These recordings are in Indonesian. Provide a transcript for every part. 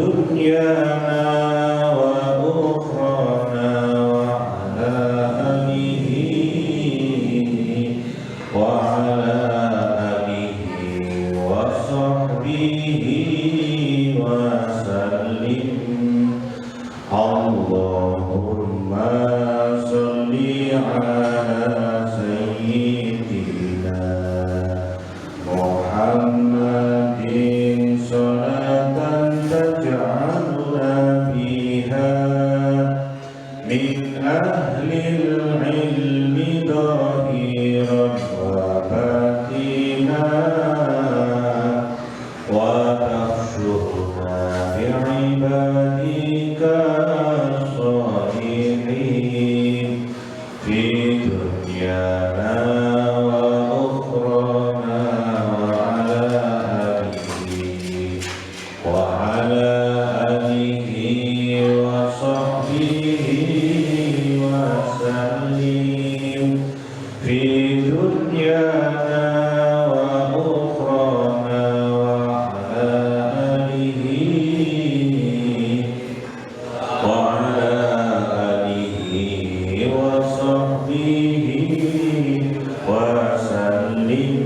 دنيانا وأخرانا وعلى آله وصحبه وسلم اللهم صل على سيدنا محمد صلاة تجعلنا بها من أهل العلم ظاهرا وباطنا وتحشرنا بعبادك الصالحين في دنيانا وأخرانا وعلى آله وصحبه وسلم في دنيانا وأخرانا وعلى آله وصحبه وسلم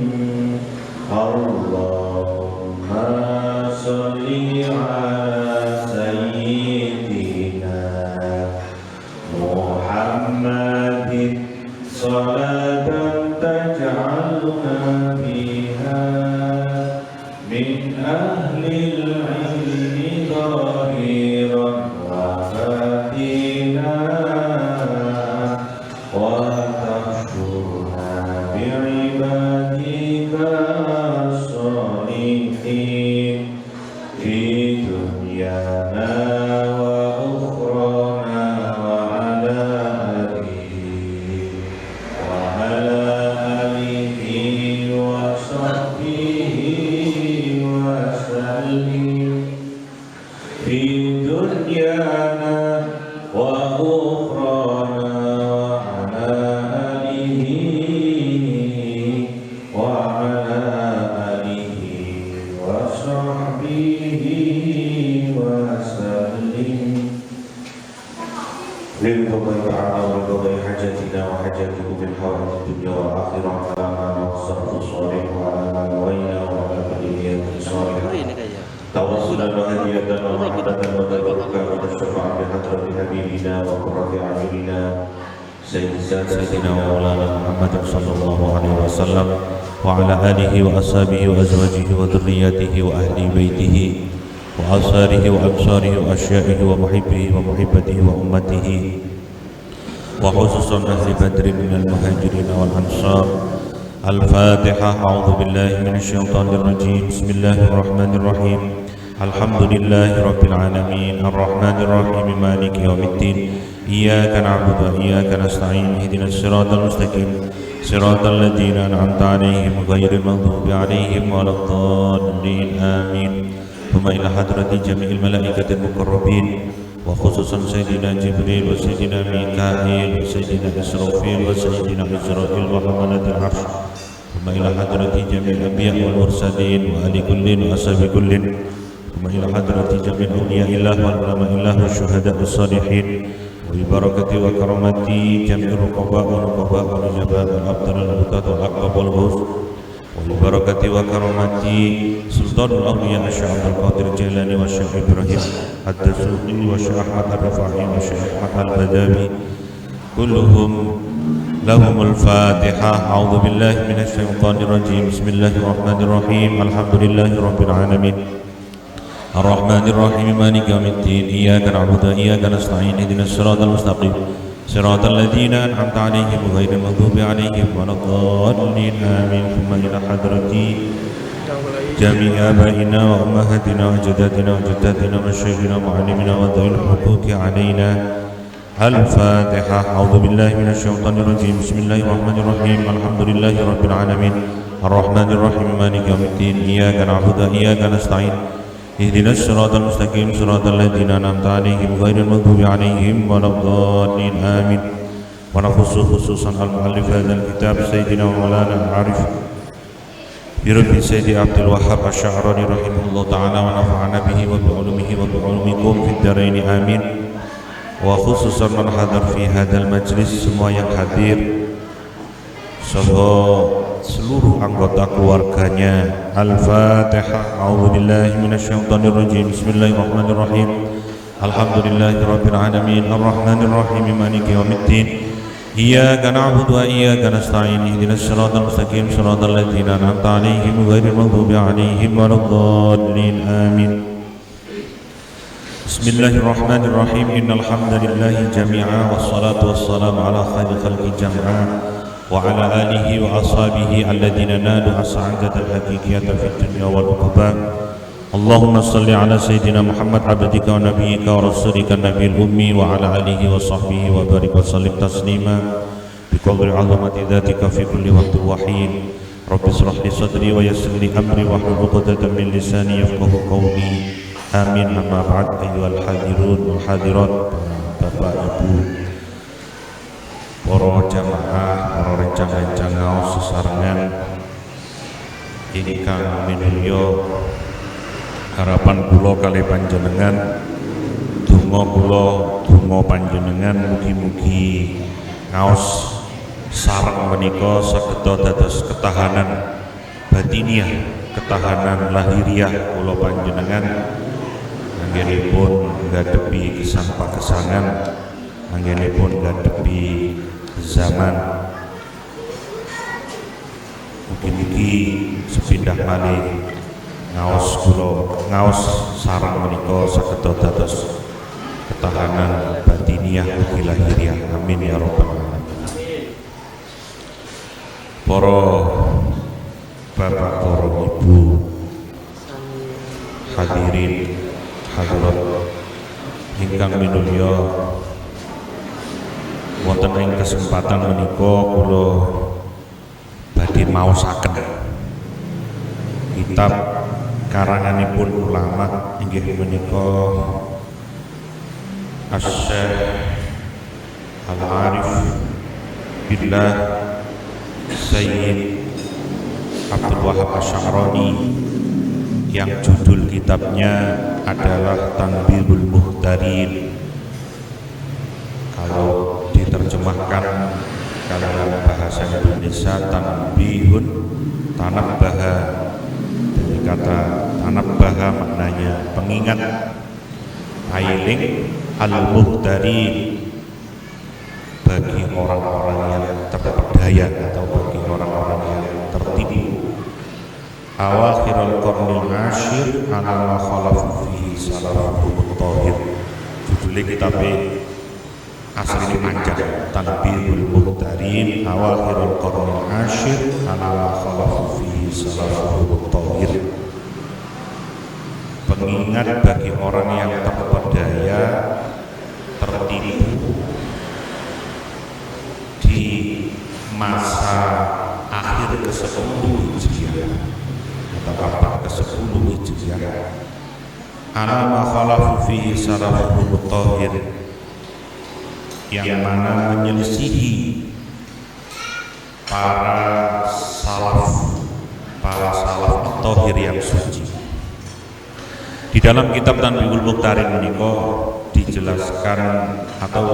اللهم صل على سيدنا محمد صلاة تجعلنا بها من أهل العلم ظاهرا وباطنا وتحشرنا بعبادك الصالحين في دنيانا وأخرانا وعلى آله وصحبه وسلم في دنيانا وأخرانا وعلى آله وصحبه وسلم للقضاء تعالى ولقضاء حاجتنا وحاجاتكم من حوائج الدنيا والآخرة على ما نوصفه الصالح وعلى ما نوينا وعلى كل نية صالحة توصلا وهدية ومحبة وتبركا وتشفع بحضرة حبيبنا وقرة أعيننا سيدنا ومولانا محمد صلى الله عليه وسلم وعلى آله وأصحابه وأزواجه وذرياته وأهل بيته وأصهاره وأبصاره وأشيائه ومحبه ومحبته وأمته وخصوصا أهل بدر من المهاجرين والأنصار. الفاتحة. أعوذ بالله من الشيطان الرجيم. بسم الله الرحمن الرحيم. الحمد لله رب العالمين الرحمن الرحيم مالك يوم الدين إياك نعبد وإياك نستعين اهدنا الصراط المستقيم صراط الذين أنعمت عليهم غير المغضوب عليهم ولا الضالين آمين. ثم إلى حضرة جميع الملائكة المقربين وخصوصا سيدنا جبريل وسيدنا ميكائيل وسيدنا إسرافيل وسيدنا إسرائيل وحملة العرش. ثم إلى حضرة جميع الأنبياء والمرسلين وآل كل وأصحاب كل. ثم إلى حضرة جميع أولياء الله والعلماء الله والشهداء الصالحين وببركة وكرامة جميع الرقباء والنقباء والنجباء والأبطال والأبطال والأقرب والغوث وببركة وكرامة سلطان الأولياء الشيخ عبد القادر الجيلاني والشيخ إبراهيم الدسوقي والشيخ أحمد الرفاعي والشيخ أحمد البداوي كلهم لهم الفاتحة. أعوذ بالله من الشيطان الرجيم. بسم الله الرحمن الرحيم. الحمد لله رب العالمين الرحمن الرحيم مالك يوم الدين إياك نعبد وإياك نستعين اهدنا الصراط المستقيم صراط الذين أنعمت عليهم غير المغضوب عليهم ولا الضالين آمين. ثم إلى حضرة جميع آبائنا وأمهاتنا وأجدادنا وجداتنا ومشايخنا ومعلمنا وذوي الحقوق علينا. الفاتحة. أعوذ بالله من الشيطان الرجيم. بسم الله الرحمن الرحيم. الحمد لله رب العالمين الرحمن الرحيم مالك يوم الدين إياك نعبد وإياك نستعين اهدنا الصراط المستقيم صراط الذين أنعمت عليهم غير المغضوب عليهم ولا الضالين آمين. ونخص خصوصا المؤلف هذا الكتاب سيدنا ومولانا العارف برب سيدي عبد الوهاب الشعراني رحمه الله تعالى ونفعنا به وبعلومه وبعلومكم في الدارين آمين. وخصوصا من حضر في هذا المجلس, semua yang hadir saha seluruh anggota keluarganya. Al-Fatihah. A'udzubillahi minasyaitonirrajim. Bismillahirrahmanirrahim. Alhamdulillahirabbil alamin arrahmanir rahim maliki yaumiddin. Iyyaka na'budu wa iyyaka nasta'in. Ihdinas siratal mustaqim siratal ladzina an'amta 'alaihim ghairil maghdubi 'alaihim waladdallin. Amin. Bismillahirrahmanirrahim. Innal hamdalillahi jami'a wassalatu wassalamu ala khairil khalqi jam'a wa ala alihi wa ashabihi alladhina nadu as-sa'adatal haqiqiyata fid dunya wal uqba. Allahumma salli ala sayyidina Muhammad abdika wa nabiyyika wa rasulika nabiyil ummi wa ala alihi wa sahbihi wa barik wa sallim taslima bi qadri 'azamati dzatika fi kulli waqtin wa hin. Rabbi shrah li sadri wa yassir li amri wa hlul 'uqdatam min lisani yafqahu qawli. Amin. Amma ba'd. Ayyuhal hadirun wal hadirat, Bapak Ibu, para jamaah, para rencang-rencang ngaos sesarengan ingkang minulya, harapan kula kalih panjenengan, donga kula, donga panjenengan mugi-mugi ngaos sareng menika saged dados ketahanan batiniah, ketahanan lahiriah kula panjenengan anggenipun ngadepi gesang pagesangan, anggenipun ngadepi zaman. Mugi-mugi sepindah malih ngaos kula, ngaos sareng menika saged dados ketahanan batiniah ugi lahiriah. Amin ya rabbal alamin. Para bapak, para ibu, hadirin hadirat ingkang minulya, wonten ing kesempatan menika kula badhe maosaken kitab karanganipun ulama inggih menika Asy-Syaikh Al-Arif Billah Sayyid Abdul Wahab Asy-Sya'rani, yang judul kitabnya adalah Tanbihul Muhtarin. Kalau diterjemahkan dalam bahasa Indonesia, tanbihun, tanabbaha. Dari kata tanabbaha maknanya pengingat, ailing, al-muhtarin, bagi orang-orang yang terpedaya atau bagi orang-orang yang tertipu. Awakhirul qarnil asyir ala ma khalafu fihi salaful thahir. Judulnya kitabnya asline panjang, Tanbihul Muhtarin awakhirul qarnil asyir ala ma khalafu fihi salaful thahir. Pengingat bagi orang yang terpedaya, tertipu di masa akhir ke-10 Hijriah atau abad ke-10 Hijriah. Ala ma khalafu fihi salaful thahir, yang mana menyelisihi para salaf thahir yang suci. Di dalam kitab Tanbihul Muhtarin menika dijelaskan atau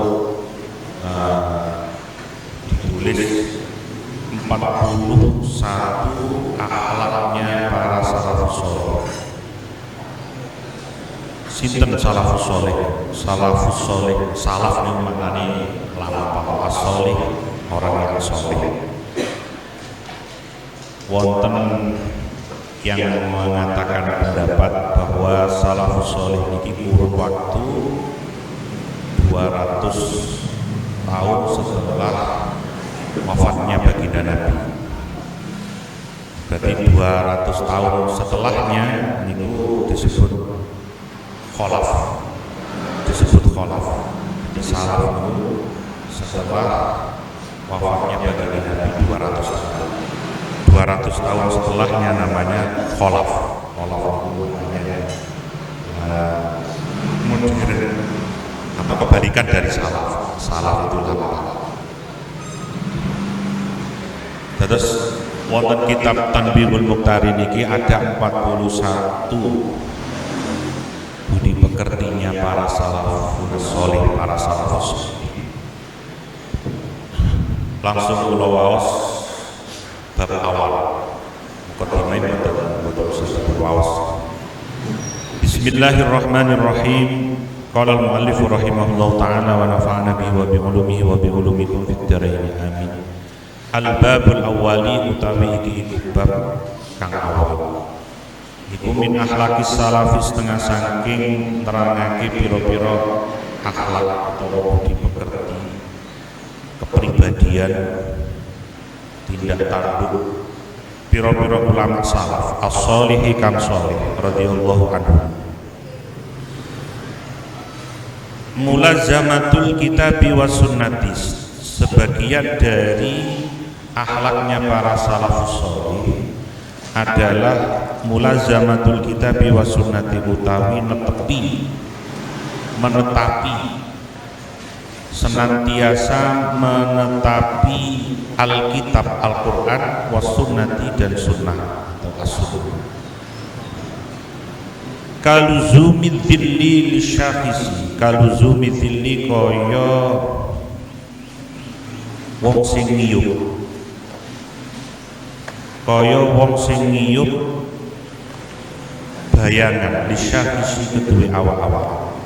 ditulis 41 akhlaknya para salafus saleh. Sinten salafus saleh? Salafus saleh, salaf niku maknane lampah, as-salih, orang yang saleh. Wonten yang mengatakan pendapat bahwa salafus saleh niki kurun waktu 200 tahun setelah wafatnya baginda Nabi. Berarti 200 tahun setelahnya niku disebut khalaf. Di salaf itu setelah wafatnya baginda Nabi 200 tahun. 200 tahun setelahnya namanya khalaf. Khalaf itu namanya modern atau kebalikan dari salaf. Salaf itu lama. Terus wonten kitab Tanbihul Muqtarin niki ada 41 budi pekertinya para salafus saleh, para salafus. Langsung kula waos bab awal. Mukadimah betul waos. Bismillahirrahmanirrahim. Qala al-muallif rahimahullahu ta'ala wa nafa'ana bihi wa bi ulumihi wa bi ulumikum fid dharain amin. Al-babul awwali utawi iki bab kang awal. Iku min akhlaqis salafis setengah saking nerangake pira-pira akhlak utawa budi pekerti, kepribadian, tindak tanduk pira-pira ulama salaf as-sholihi kang sholih radhiyallahu anhu. Mulazamatul kitabi was sunnati, sebagian dari akhlaknya para salafus sholih adalah mulazamatul kitabi was sunnati, utawi menetapi senantiasa menetapi Alkitab Al-Quran was sunnati dan sunnah atau as-sunnah. Kaluzumi dhilli lisyakhisi, kaluzumi dhilli kaya wong sing ngiyup, kaya wong sing ngiyup bayangan lisyakhisi kedue awak-awak.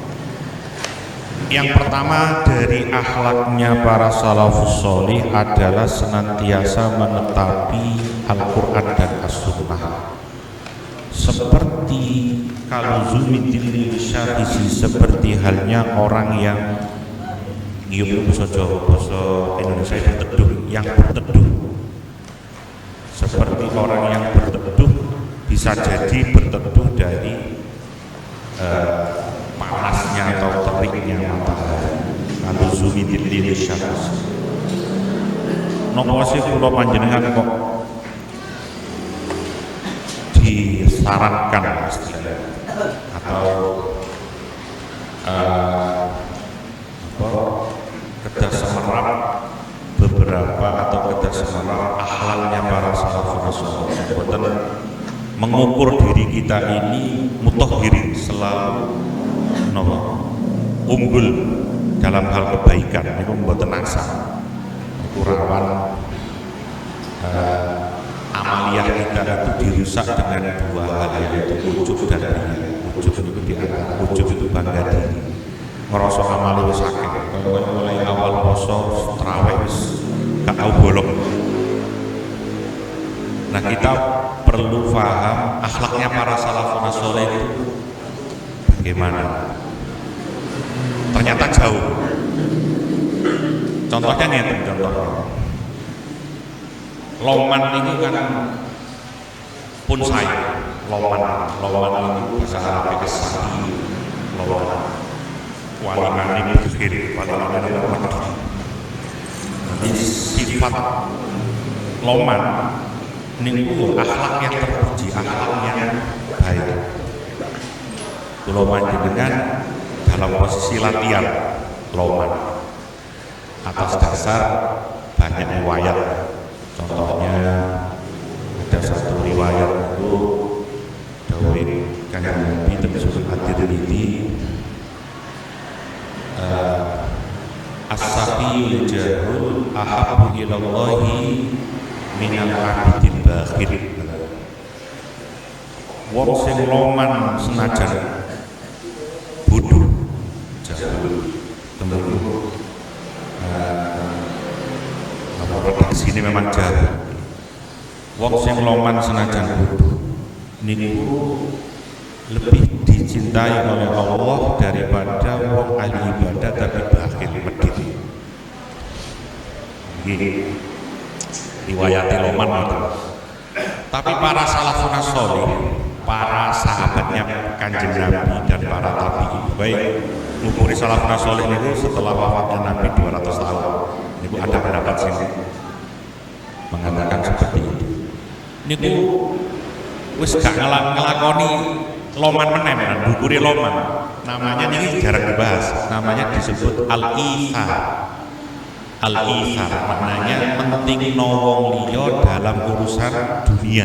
Yang pertama dari akhlaknya para salafus sholih adalah senantiasa menetapi Al-Quran dan As-Sunnah. Seperti kaluzumi dhilli lisyakhisi, seperti halnya orang yang ngiyup, bahasa Indonesia berteduh, yang berteduh. Seperti orang yang berteduh, bisa jadi berteduh dari panasnya atau teriknya matahari. Kaluzumi dhilli lisyakhisi. Napa sih kula panjenengan kok disarankan atau kedah semerap beberapa atau kedah semerap akhlaknya para salafus saleh, boten mengukur diri kita ini mutahhirin, selalu unggul dalam hal kebaikan niku mboten asa. Niku rawan amaliyah kita itu dirusak dengan dua hal, yaitu ujub dan riya. Ujub itu diantara ujub itu bangga diri, ngerasa amal wis akeh, mulai awal poso tarawih wis gak tau bolong. Nah, kita perlu paham akhlaknya para salafun saleh itu bagaimana. Ternyata jauh. Contohnya nih, loman ini kan pun saya loman ini bahasa Arab kesaki loman waliman ini kiri waliman ini jadi sifat loman ini akhlak yang terpuji, akhlak yang baik. Loman jenengan dalam posisi latihan loman atas dasar banyak riwayat. Contohnya ada satu riwayat itu dawuh Kanjeng Nabi teng surat At-Tirmidzi, as-saqiyul jahul ahabbu ilallahi minal abidil bakhil. Wong sing loman senajan bodoh jahul temuru redaksi ini memang jahat. Wong sing loman senajan bodoh niku lebih dicintai oleh Allah daripada wong ahli ibadah tapi bakhil medhit. Nggih, riwayate loman itu. Tapi para salafun sholih, para sahabatnya Kanjeng Nabi dan para tabi'in, baik ngukuri salafun sholih niku setelah wafatnya Nabi 200 tahun. Niku ada pendapat sing mengatakan seperti itu. Niku wis gak ngelakoni loman meneh, bukure loman. Namanya ini jarang dibahas. Namanya disebut al-ithar. Al-ithar maknanya mentingno wong liya dalam urusan dunia,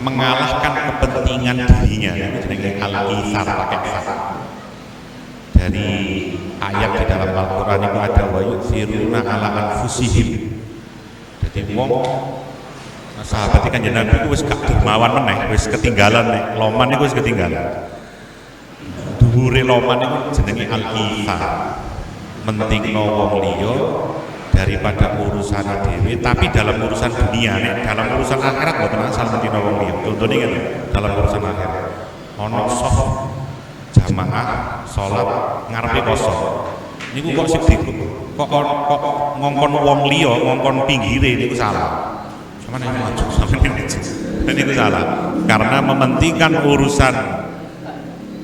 mengalahkan kepentingan dirinya. Itu jenenge al-ithar pakai fa. Dari ayat di dalam Al-Qur'an itu ada wa yu'thiruna ala anfusihim. Jadi wong sahabat kan jeneng Nabi wis gak dermawan meneh, wis ketinggalan nek loman iku wis ketinggalan. Dhuwure loman iku jenenge al-ithar. Mentingno wong liya daripada urusan dhewe, tapi dalam urusan dunia nek dalam urusan akhirat mboten asal mentingno wong liya. Contone ngene, dalam urusan akhirat ana sof jamaah salat ngarepe kosong. Niku kok sik kok ngongkon wong liya, ngongkon pinggire niku salah. Sampeyan maju, sampeyan maju. Niku salah. Karena mementingkan urusan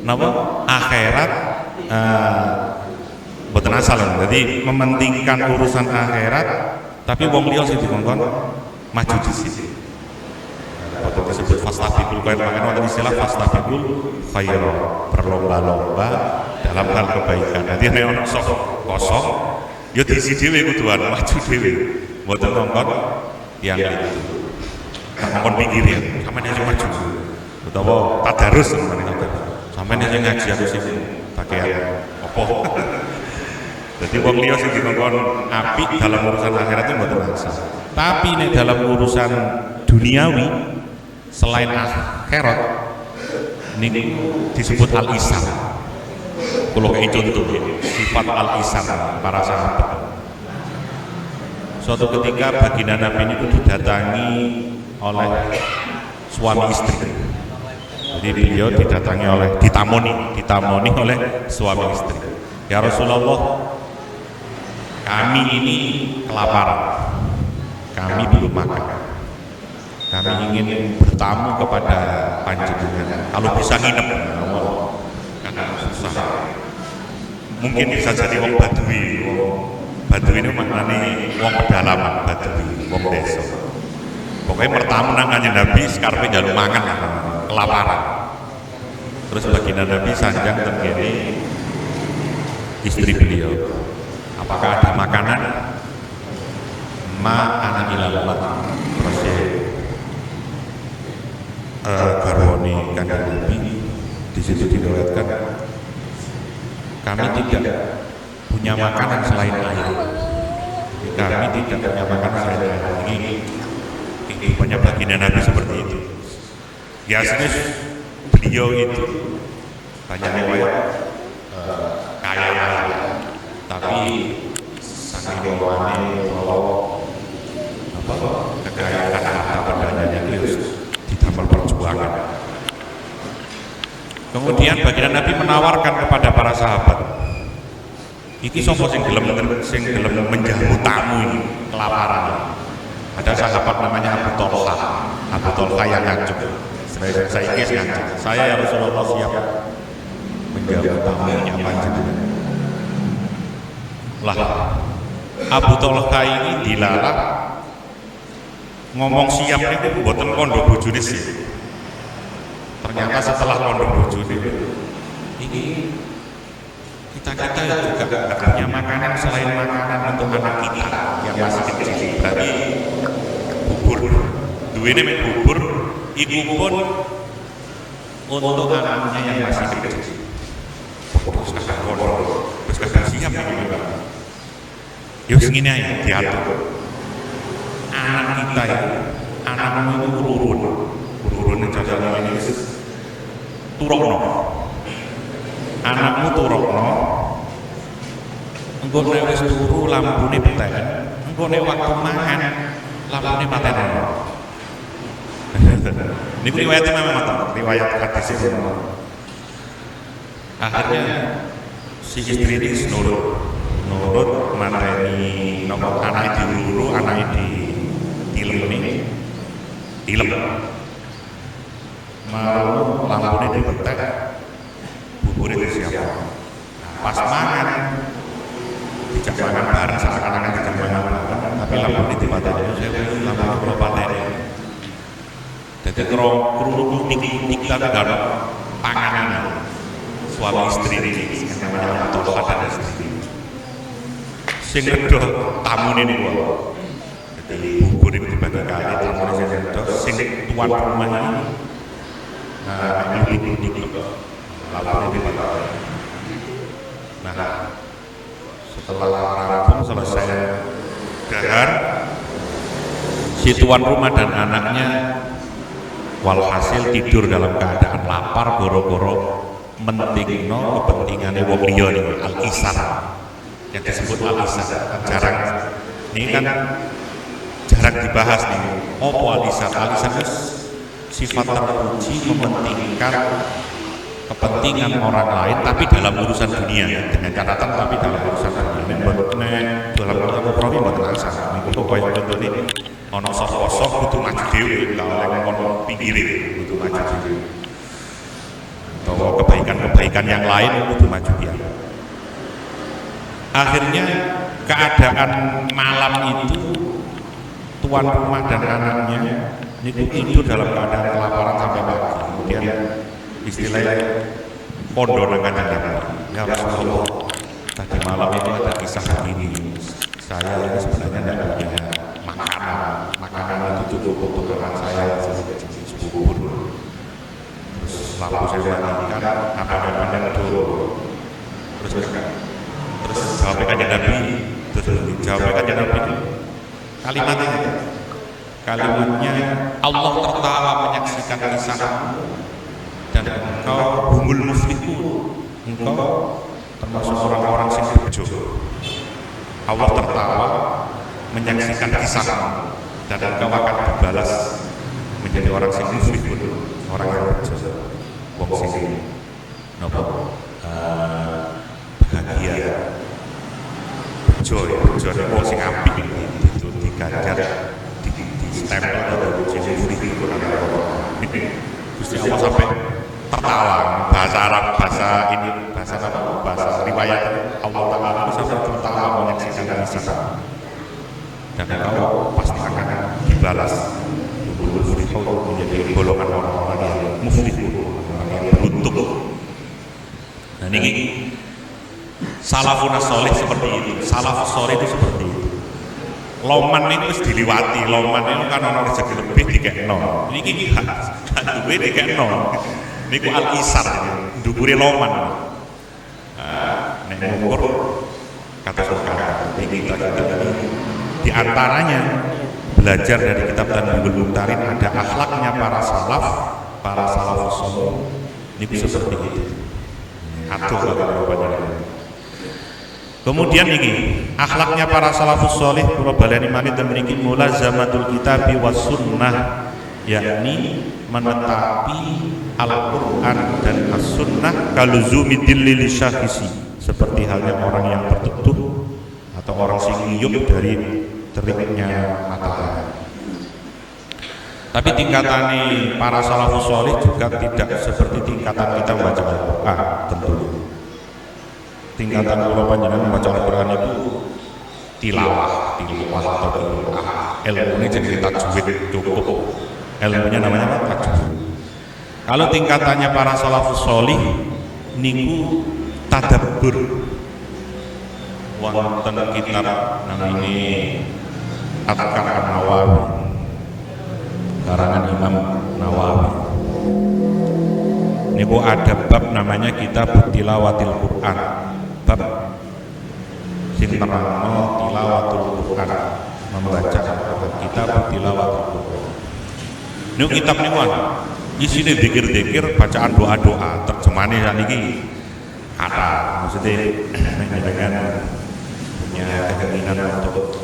napa? Akhirat boten asal. Jadi mementingkan urusan akhirat tapi wong liya sing dikongkon maju di sini. Boten disebut fastabiqul khairat, makanya wonten istilah fastabiqul khairat, berlomba-lomba dalam hal kebaikan. Jadi nek ono sok kosong ya diisi dhewe kuduan maju dhewe. Boten ngongkon yang itu. Ngongkon pinggir ya, sampeyan aja maju. Utawa tadarus sampeyan aja ngaji harus sing pakaian opo. Jadi wong liya sing dikongkon apik dalam urusan akhirat itu mboten asal. Tapi nek dalam urusan duniawi selain akhirat niku disebut al-isar. Kula kei contoh sifat al-isar para sahabat. Suatu ketika baginda Nabi ini didatangi oleh suami istri. Jadi beliau ditamoni oleh suami istri. Ya Rasulullah, kami ini kelaparan, kami belum makan, kami ingin bertamu kepada panjenengan. Kalau bisa nginep, karena susah. Mungkin bisa jadi wong Badui. Badui itu maknanya wong pedalaman, Badui, wong desa. Pokoknya bertamu nang Kanjeng Nabi, sekarepe njaluk mangan, kelaparan. Terus baginda Nabi sanjang tengene istri beliau, apakah ada makanan? Ma ana ilal ma. Terus garwane Kanjeng Nabi di situ diriwayatkan, kami tidak punya makanan selain air. Kami tidak punya makanan selain air. Ini banyak baginda Nabi seperti itu. Biasanya beliau itu banyak riwayat kaya, tapi saking bawane kekayaan harta bendanya itu ditambah perjuangan. Kemudian baginda Nabi menawarkan kepada para sahabat, iki sapa sing gelem menjamu tamu ini kelaparan. Ada sahabat namanya Abu Tolha yang ngajuk. Saya ngajuk. Saya ya Rasulullah siap menjamu tamunya panjenengan. Lah Abu Tolha ini dilarang ngomong siap niku mboten kondo bojone sih. Ternyata setelah kondo bojone ini kita juga gak punya makanan selain makanan untuk anak kita yang masih kecil. Berarti bubur, duwene mek bubur, iku pun untuk anaknya yang masih kecil. Terus kadang siap ya. Yuk segini aja diatur. Anak kita ya, anakmu itu urun jajal ini turokno. Anakmu turokno. Engko nek wis turu lampune peten, engko nek waktu mangan lampune paten. Niku riwayatnya memang riwayat hadis itu. Akhirnya si istri ini nurut mateni nopo anak diluru, anak dilem mau lampune dipetek, bubure disiapkan. Pas mangan dijak mangan bareng, seakan-akan dijak mangan bareng, tapi lampune dipateni. Saya lampune kula pateni. Dadi krungu nik tapi gak panganan suami istri ini namanya Tolha dan istri. sing nedo tamune niku. Jadi bubur itu dibagi kali tamune sing nedo sing tuan rumah ini. Nah, ini lapor ini. Nah, setelah rampung selesai dahar, si tuan rumah dan anaknya walhasil tidur dalam keadaan lapar goro-goro mentingno kepentingannya wong liya niku al-isar yang disebut al-isar. Jarang ini kan jarang dibahas nih. Apa al-isar? Al-isar itu sifat terpuji mementingkan kepentingan orang lain tapi dalam urusan dunia, dengan catatan tapi dalam urusan dunia. Dalam urusan kompromi mboten asal. Niku koyo contone ana sosok kudu maju dhewe, lha oleh kon pinggire kudu maju dhewe. Atau kebaikan-kebaikan yang lain kudu maju dia. Akhirnya keadaan malam itu tuan rumah dan anaknya itu tidur dalam keadaan kelaparan sampai pagi. Kemudian istilahnya pondok nang ya Rasulullah, tadi malam itu ada kisah begini, saya ini sebenarnya tidak punya makanan itu cukup untuk anak saya bubur, terus lampu saya matikan, apa ada dulu, terus jawabnya kan Nabi, terus jawabnya kan Nabi kalimatnya Allah tertawa menyaksikan kisahmu dan engkau humul muflihun, engkau termasuk orang-orang sing bejo. Allah tertawa menyaksikan kisahmu dan engkau akan dibalas menjadi orang sing muflihun, orang yang bejo, wong sing napa bahagia, bejo wong sing apik itu diganjar di stempel atau sing muflihun. Gusti Allah sampai tertawa, bahasa Arab, bahasa riwayat Allah Ta'ala itu sampai tertawa menyaksikan kisah dan engkau pasti akan dibalas menjadi golongan orang-orang yang muflihun, orang yang beruntung. Nah ini salafun sholih seperti itu, salafus sholih itu seperti itu. Loman itu harus diliwati, loman itu kan ada rezeki lebih dikekno, ini gak duwe dikekno. Niku al-isar, ndukure loman. Nek ngukur kata surga, ini kita di antaranya belajar dari kitab Tanbihul Mutarin ada akhlaknya para salafus sholih. Ini bisa seperti itu. Aduh kalau kemudian ini akhlaknya para salafus sholih kula baleni malih ten mriki mulazamatul kitabi was sunnah, yakni menetapi Al-Quran dan As-Sunnah kaluzumi dillil syakhisi, seperti halnya orang yang tertutup atau orang sing ngiyup dari teriknya matahari. Tapi tingkatane para salafus sholih juga tidak seperti tingkatan kita membaca Al-Quran tentunya. Tingkatan kula panjenengan membaca Al-Quran itu tilawah atau qiraah. Ilmunya jadi tajwid cukup. Ilmunya namanya tajwid. Kalau tingkatannya para salafus sholih niku tadabbur. Wonten kitab namine Adkar An-Nawawi, karangan Imam Nawawi. Niku ada bab namanya kitab tilawatil Quran. Bab sing terangno tilawatul Quran, membaca Al-Quran, kitab tilawatul Quran. Niku kitab niku isine zikir-zikir, bacaan doa-doa, terjemahane sakniki kata, maksudnya dengan punya keinginan untuk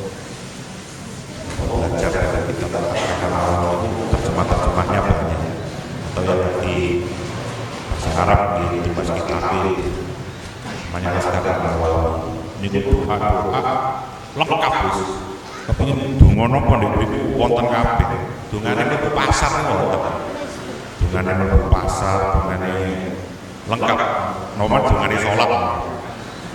belajar dari kitab Al-Quran itu terjemahnya banyak, atau yang di bahasa Arab di bahasa kitab namanya Adkar An-Nawawi. Ini doa-doa lengkap wis. Kepengin donga napa niku wonten kabeh. Dongane niku pasar wonten. Dongane niku pasar, dongane lengkap. Nomor dongane salat.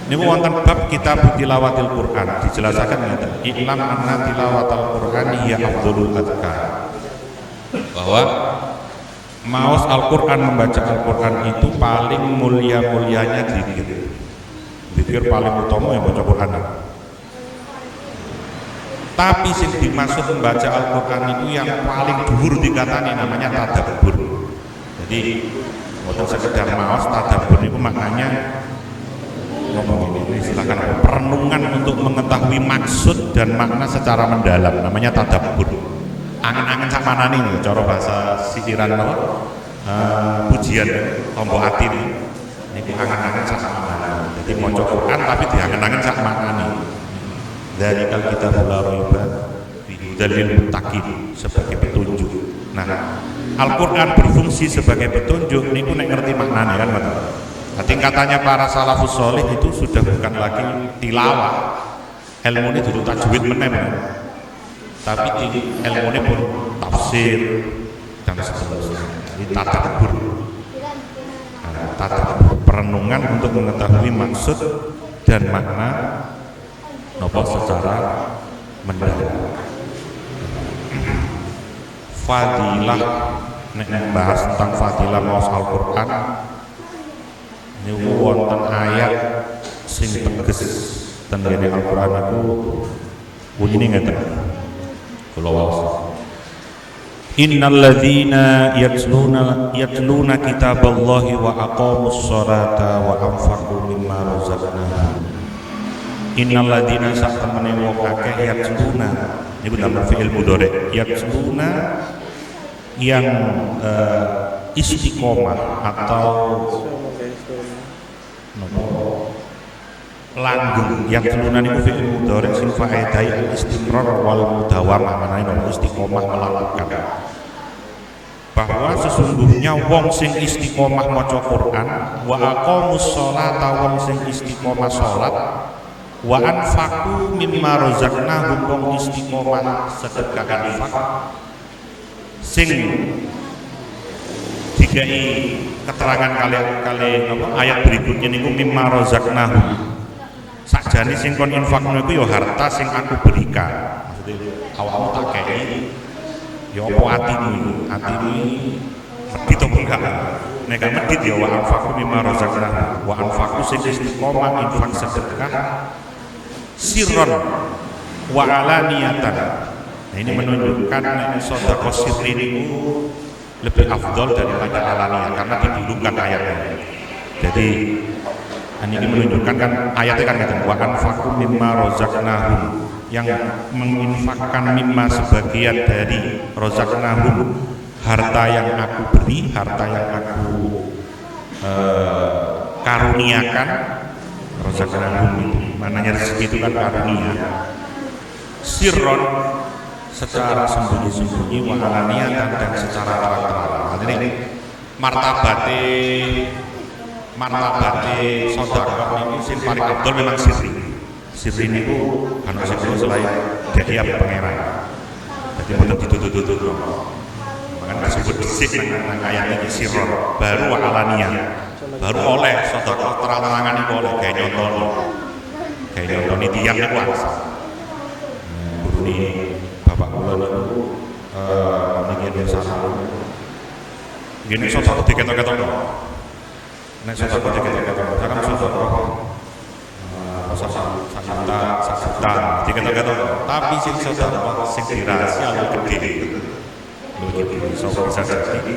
Niku wonten bab kitab tilawatil Quran dijelaskan ngeten. Iklam anna tilawatal Qur'ani hiya afdhalul adkar. Bahwa maos Al-Quran, membaca Al-Quran itu paling mulia-mulianya zikir. Zikir paling utama yang baca Quran. Tapi sing dimaksud membaca Al-Qur'an itu yang paling dhuwur dikatani namanya tadabbur. Jadi bukan sekedar maos, tadabbur itu maknanya ngomong ini silakan perenungan untuk mengetahui maksud dan makna secara mendalam, namanya tadabbur. Angen-angen sak manane nih cara bahasa sisiran apa? Pujian tombo ati niku angen-angen sak manane. Jadi maca Quran tapi diangen-angen sak manane. Dari Alkitab la raiba fihi dalil muttaqin sebagai petunjuk. Nah, Al-Qur'an berfungsi sebagai petunjuk niku nek ngerti maknane kan ngoten. Nah, tingkatannya para salafus sholih itu sudah bukan lagi tilawah. Ilmune dudu tajwid meneh. Tapi ilmune pun tafsir dan seterusnya. Ini tadabbur. Nah, tadabbur perenungan untuk mengetahui maksud dan makna nopo secara mendalam. Fadilah nek bahas tentang fadilah maos Al-Qur'an niku wonten ayat sing teges ten ngene Al-Qur'an niku bunine ngeten. Kula waos. Innal ladzina yatluna kitaballahi wa aqamus sholata wa anfaqu mimma razaqnahum. Innal ladzina satamane wong akeh yatluna niku dalam fi'il mudhari yatluna yang istiqomah atau langgeng. Yang yatluna niku fi'il mudhari sing faedai istimrar wal mudawamah, manane nopo istiqomah melakukan. Bahwa sesungguhnya wong sing istiqomah maca Quran wa aqamus sholata, wong sing istiqomah salat, wa anfaqu mimma razaqnahum, wong istiqomah sedekah infak, sing dikai keterangan kali ayat berikutnya niku mimma razaqnahum. Sakjane sing kon infakno iku ya harta sing aku berikan. Maksudnya awakmu tak kei ya apa atimu medhit apa enggak? Nek gak medhit ya wa anfaqu mimma razaqnahum, wa anfaqu sing istiqomah infak sedekah sirron wa alaniyatan. Nah, ini menunjukkan sedekah sirri itu lebih afdol daripada alaniyah karena didulukan ayatnya. Jadi ini menunjukkan kan ayatnya kan kata wa anfaqu mimma razaqnahum, yang menginfakkan mimma sebagian dari razaqnahum, harta yang aku beri, harta yang aku karuniakan. Razaqnahum itu maknanya rezeki itu kan karunia. Sirron secara sembunyi-sembunyi, wa alaniyatan dan secara terang-terangan. Artinya martabate sedekah niku sing paling abdul memang sirri. Sirri niku ana sing selain dia pangeran. Jadi boten ditutup-tutup. Makanya disebut disik nang ayat iki sirron, baru wa alaniyah. Baru oleh sedekah terang-terangan niku oleh gawe nyontoni tiyang niku wasa. Burune bapak kula niku niki salah. Ngene sedekah diketok-ketok. Nek sedekah diketok-ketok, kan sedekah satu diketok-ketok. Tapi sing sedekah sing dirahasia luwih gede. Bisa jadi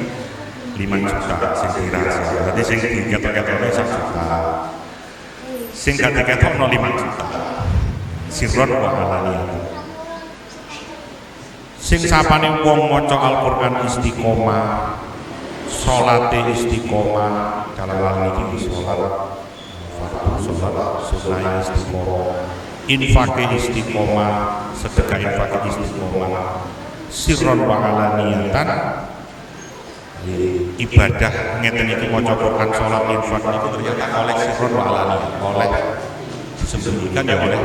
5 juta sing dirahasia. Berarti sing diketok-ketokne 1 juta. Sing gak diketokno 5 juta. Sirron wa alaniyah. Sing sapane wong maca Al-Qur'an istiqomah, salate istiqomah, kalau lagi salat, sunah istiqomah, infake istiqomah, sedekah infake istiqomah, sirron wa alaniyatan. Ibadah ngeten iki maca Quran, salat, infak niku ternyata oleh sirron wa alaniyah, oleh disembunyikan ya oleh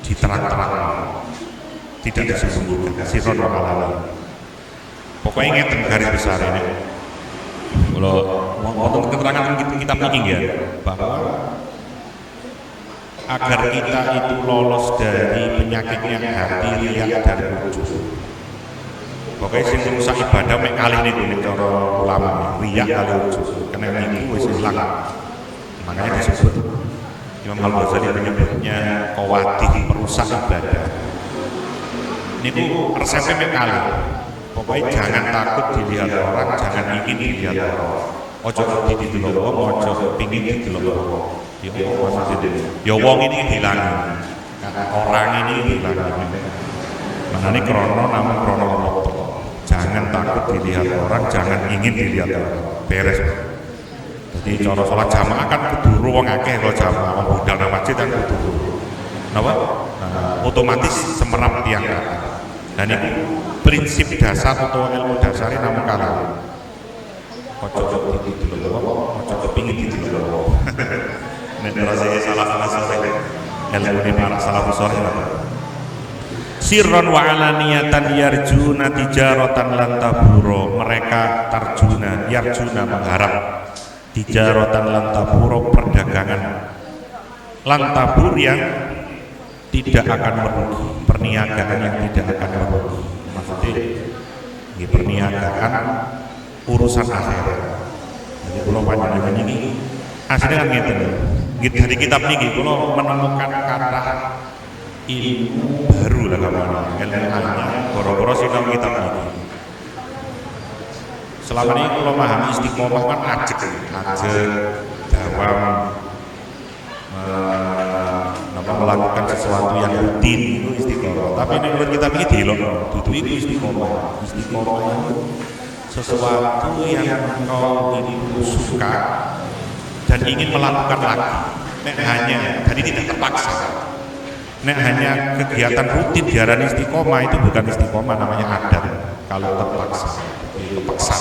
diterang-terang, tidak disembunyikan, sirron wa alaniyah. Pokoknya ngeten garis besar ini. Kalau wonten keterangan kitab iki ya, bahwa agar kita itu lolos dari penyakitnya hati, riya dan ujub. Pokoknya sing rusak ibadah mek kalih niku nek cara ulama riya kali ujub. Kena niku wis ilang. Makanya disebut Imam Al-Ghazali menyebutnya qawadih, perusak ibadah. Niku resepnya kali. Pokoknya jangan takut dilihat orang, jangan ingin dilihat orang. Ojo didelok wong, ojo pingin didelok wong. Ya maksudnya, ya wong ini dihilangi, orang ini dihilangi. Maknanya krono namun krono waktu. Jangan takut dilihat orang, jangan ingin dilihat orang. Beres. Jadi cara sholat jamaah kan kudu wong akeh kalau jamaah, wong budal nang masjid kan kudu. Napa? Nah, otomatis semerap tiang kata. Dan ini prinsip dasar atau ilmu dasarnya namun kalah. Ojo didelok wong, ojo kepingin didelok wong. Nek terus salah sore. Ilmu ini para salafus saleh. Sirron wa alaniyatan yarjuna tijaratan lan taburo. Mereka tarjuna, yarjuna mengharap tijaratan lan taburo, perdagangan lan tabur yang tidak akan merugi, perniagaan yang tidak akan merugi. Maksudnya ini perniagaan urusan akhirat. Jadi kalau panjenengan ini aslinya kan gitu. Dari kitab ini kalau menemukan kata ilmu baru lah kawan, ilmu hanya goro-goro sih dalam kitab ini. Selama ini kalau memahami istiqomah kan ajek, dawam, melakukan sesuatu yang rutin itu istiqomah. Tapi menurut kitab ini dilok, itu istiqomah. Istiqomah itu sesuatu yang kau itu suka dan ingin melakukan lagi. Nek hanya, jadi tidak terpaksa. Nek hanya kegiatan rutin diarani istiqomah, itu bukan istiqomah, namanya adat. Kalau terpaksa, itu paksa.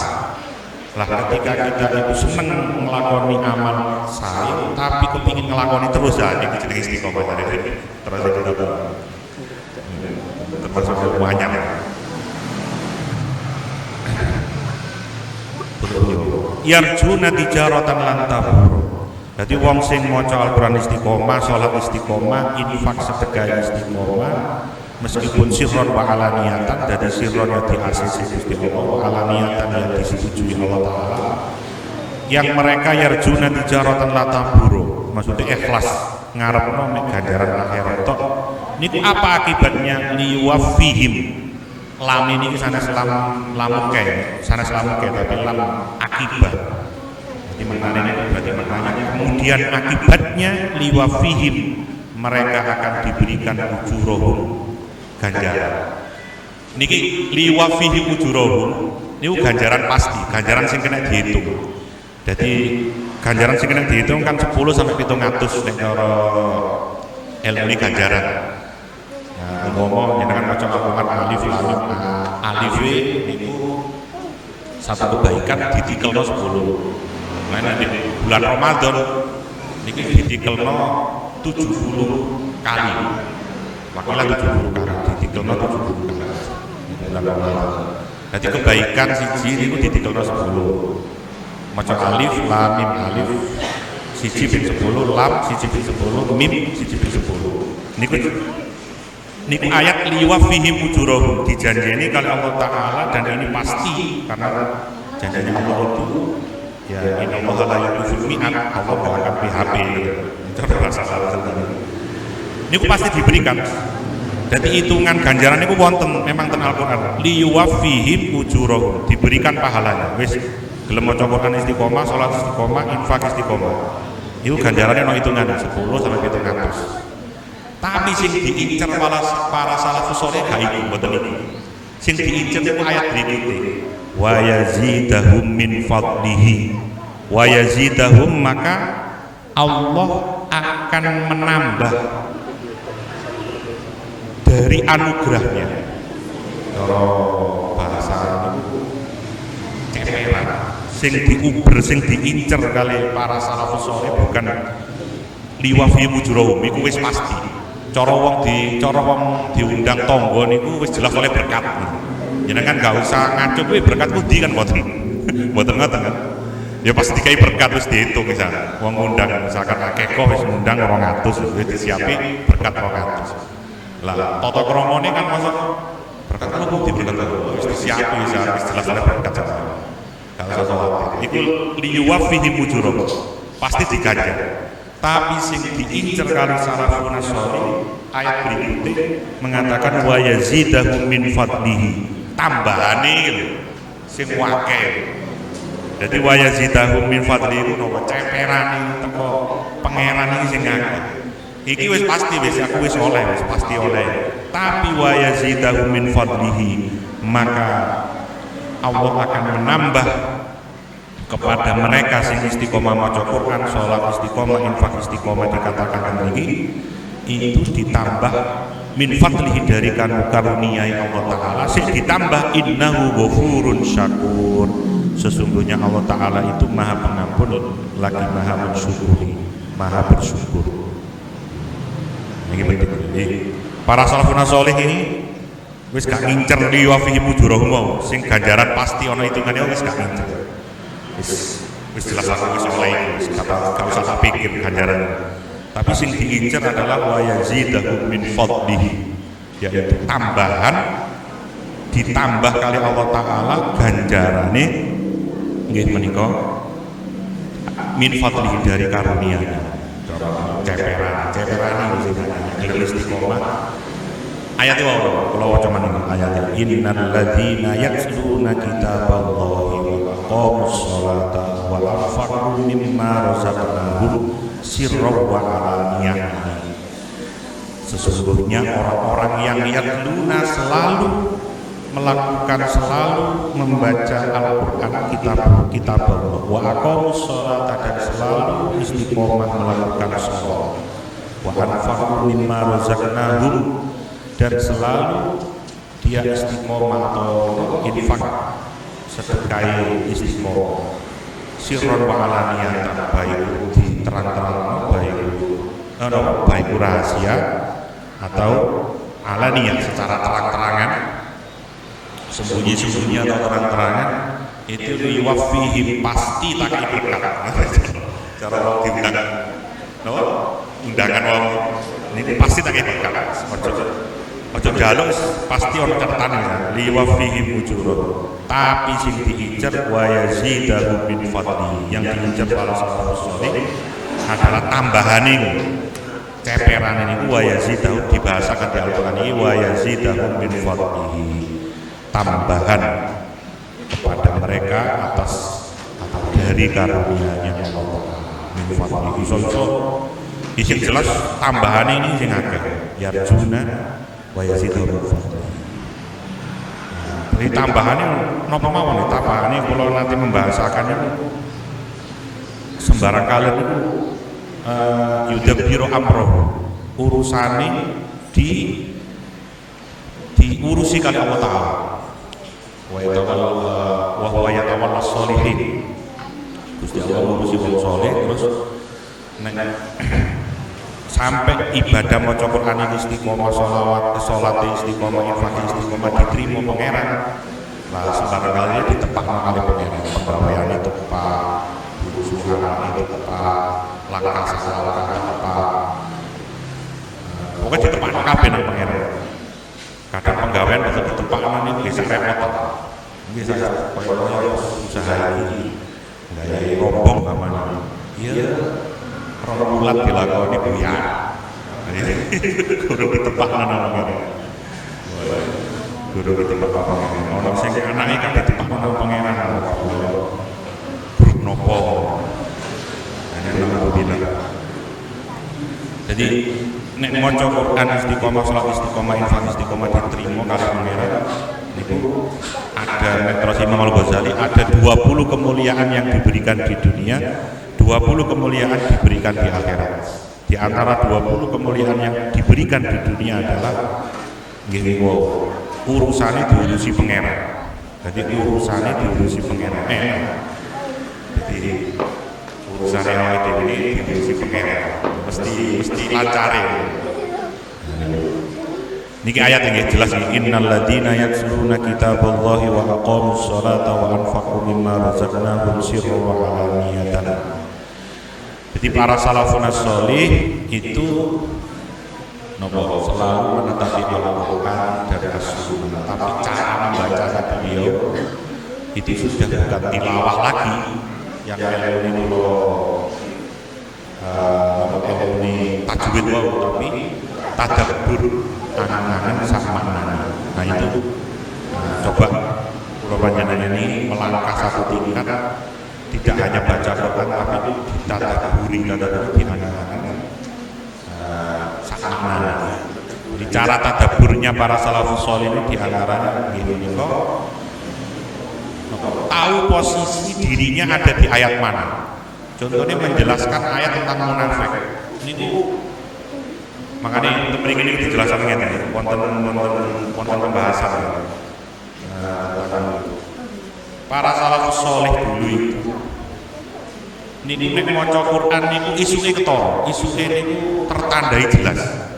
Lah ketika kita itu seneng melakoni amal saya, tapi kepingin ngelakoni terus ya, itu jadi istiqomah dari itu. Terus itu termasuk banyak. Yarjuna tijaratan lan tabur. Jadi wong sing maca Al-Qur'an istiqomah, salat istiqomah, infak sedekah istiqomah, meskipun sirron wa alaniyatan, dari sirron yang di-ACC Gusti Allah, alaniyatan yang disetujui Allah Ta'ala, yang mereka yarjuna tijaratan la tabur, maksudnya ikhlas ngarepno mek ganjaran akhirat tok. Niku apa akibatnya? Liwafihim. Lam ini sanes lamuke, tapi lam akibat. Jadi maknanya berarti maknanya kemudian akibatnya liwafihim, mereka akan diberikan ujurahum, ganjaran. Niki liwafihim ujurahum niku ganjaran pasti, ganjaran sing kena dihitung. Jadi ganjaran sing kena dihitung kan 10 sampai 700 nek cara ilmu ganjaran. Nah, ngomong jenengan maca Al-Qur'an alif niku satu kebaikan ditikelno 10. Nah, di bulan Ramadan niki ditikelno 70 kali. Makanya 70 kali ditikelno 70 kali. Bulan Ramadan. Jadi kebaikan siji niku ditikelno 10. Maca alif lam mim alif siji bin 10, lam siji bin 10, mim siji bin 10. Niku ayat liwafihim ujurahum, dijanjeni kalau Allah Ta'ala, dan ini pasti karena janjinya Allah itu ya innallaha la yukhliful mi'ad, Allah gak akan PHP itu masalah tentang niku pasti diberikan. Jadi hitungan ganjaran niku wonten memang ten Al-Qur'an, liwafihim ujurahum, diberikan pahalanya. Wis gelem maca Qur'an istiqomah, salat istiqomah, infak istiqomah, itu ganjarannya no hitungan 10 sampai 700. Tapi sing diincer para salafus saleh gak iku mboten iki. Sing diincer itu ayat berikutnya. Wa yazidahum min fadlihi. Wa yazidahum, maka Allah akan menambah dari anugerahnya. Kalau bahasa itu ceperan. Sing diuber, sing diincer kali para salafus saleh bukan liwafi mujurahum, iku wis pasti. Cara wong diundang tangga niku wis jelas oleh berkat. Jenengan gak usah ngaco kuwi berkat pundi kan mboten. Mboten ngoten kan. Ya pasti dikai berkat wis diitung misal. Wong ngundang misalkan akeko wis ngundang 200 wis disiapi berkat 200. Lah tata kramane kan masuk berkat kalau pundi berkat wis disiapi wis jelas oleh berkat sama. Kalau salat iku liwafihi mujurahum. Pasti diganjar. Tapi sing diincer kali salafun sholih ayat berikutnya mengatakan wa yazidahum min fadlihi, tambahane lho sing wakil. Jadi wa yazidahum min fadlihi ku nopo ceperane teko pangeran iki sing akeh. Iki wis pasti wis aku wis oleh, wis pasti oleh. Tapi wa yazidahum min fadlihi, maka Allah akan menambah kepada mereka sing istiqomah maca Quran, salat istiqomah, infak istiqomah dikatakan ini itu ditambah min fadlihi dari karunia Allah Ta'ala sing ditambah innahu ghafurun syakur, sesungguhnya Allah Ta'ala itu maha pengampun lagi maha mensyukuri, maha bersyukur. Ini penting. Para salafun sholih ini wis gak ngincer li wa fihi mujurahum, sing ganjaran pasti ana hitungane wis gak ngincer. Wis jelas aku wis oleh wis gak usah tak pikir ganjaran. Tapi sing diincer adalah wa yazidahum min fadlihi, yaitu tambahan ditambah kali Allah Ta'ala ganjarane nggih menika min fadlihi dari karunia-Nya. Ceperan iki istiqomah. Ayat itu kalau waca meneh ayat innal ladzina yatluna kitaballahi wa aqamus sholata wa anfaqu mimma razaqnahum sirran wa alaniyah. Sesungguhnya orang-orang yang yatluna selalu melakukan, selalu membaca Al-Quran, kitab Allah, wa aqamus sholata, dan selalu istiqomah melakukan sholat, wa anfaqu mimma razaqnahum, dan selalu dia istiqomah atau infak sedekah istiqomah sirron wa alaniyatan, baik di terang-terang baik rahasia atau alaniyah secara terang-terangan, sembunyi-sembunyi atau terang-terangan, itu yuwaffihim pasti tak berkah. Cara wong diundang undangan wong ini pasti tak berkah. Ojo jaluk pasti ono catetane liwafihim ujurun, tapi sing diincer wa yazidahum min fadli, yang diincer para salafus sholih adalah tambahan ini, ceperan ini wa yazidahum, dibahasakan di Al-Quran ini wa yazidahum min fadlihi, tambahan kepada mereka atas atau dari karunia-Nya Allah min fadlihi. So isin jelas tambahan ini sing akeh yarjuna wa yazidahum fadli. Jadi tambahannya napa mawon nih, tambahannya kalau nanti membahasakannya sembarang kalian itu yudabbiru amroh, urusane diurusi kali Allah Ta'ala, wa huwa yatawalla sholihin. Gusti Allah ngurusi wong saleh, terus sampai ibadah maca Quran istiqomah, salat istiqomah, infak istiqomah diterima pangeran. Lah sembarang kali ditepakno kali pangeran, pegawaian itu tepat, urusan itu tepat, langkah salah tepat. Pokoknya ditepakno kabeh nang pangeran. Kadang pegawaian bisa ditepakno niku bisa repot. Bisa koyo usaha iki. Gaya rombong namanya. Iya. Rong bulan dilakoni buyar. Guru ditepak nang ngene. Guru ditepak pangeran. Ono sing anake kan ditepak nang pangeran. Grup nopo. Ana nang bilang. Jadi nek maca Quran istiqomah, salat istiqomah, infak istiqomah diterima kali pangeran niku ada terus Imam Al-Ghazali ada 20 kemuliaan yang diberikan di dunia, 20 kemuliaan diberikan di akhirat. Di antara 20 kemuliaan yang diberikan di dunia adalah nggih urusane diurusi pangeran. Jadi urusane diurusi pangeran. Jadi urusane awake dhewe diurusi pangeran. Mesti lancare. Niki ayat ini jelas nih, innal ladzina yatluna kitaballahi wa aqamus sholata wa anfaqu mimma razaqnahum sirran wa alaniyatan. Jadi para salafun sholih itu selalu menetapi Al-Quran dan As-Sunnah, tapi cara membacanya beliau itu sudah bukan tilawah lagi yang ini tadabbur angan-angan sak maknane. Nah itu coba kula panjenengan ini melangkah satu tingkat, tidak hanya baca Quran tapi ditadaburi di angan-angan sak maknane. Jadi cara tadaburnya para salafus shalih ini diantaranya begini kok tahu posisi dirinya ada di ayat mana. Contohnya menjelaskan ayat tentang munafik. Ini makanya untuk ini dijelaskan ngene, wonten pembahasan. Para salafus shalih dulu itu niki nek maca Quran niku isuke ketara, isuke niku tertandai jelas.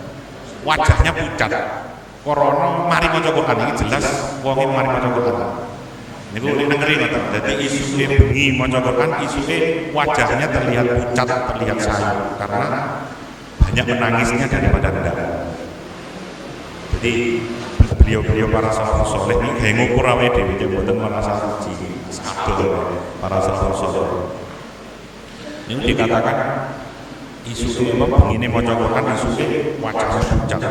Wajahnya pucat. Korona mari maca Quran iki jelas wonge mari maca Quran. Niku ngeri ngoten. Dadi isuke bengi maca Quran, isuke wajahnya terlihat pucat, terlihat sayu karena banyak menangisnya daripada ndak. Jadi beliau para salafus shalih ini gawe ngukur awake dhewe mboten merasa suci. Sadar para salafus shalih. Ini dikatakan isuke bengine maca Quran, isuke wajahnya pucat.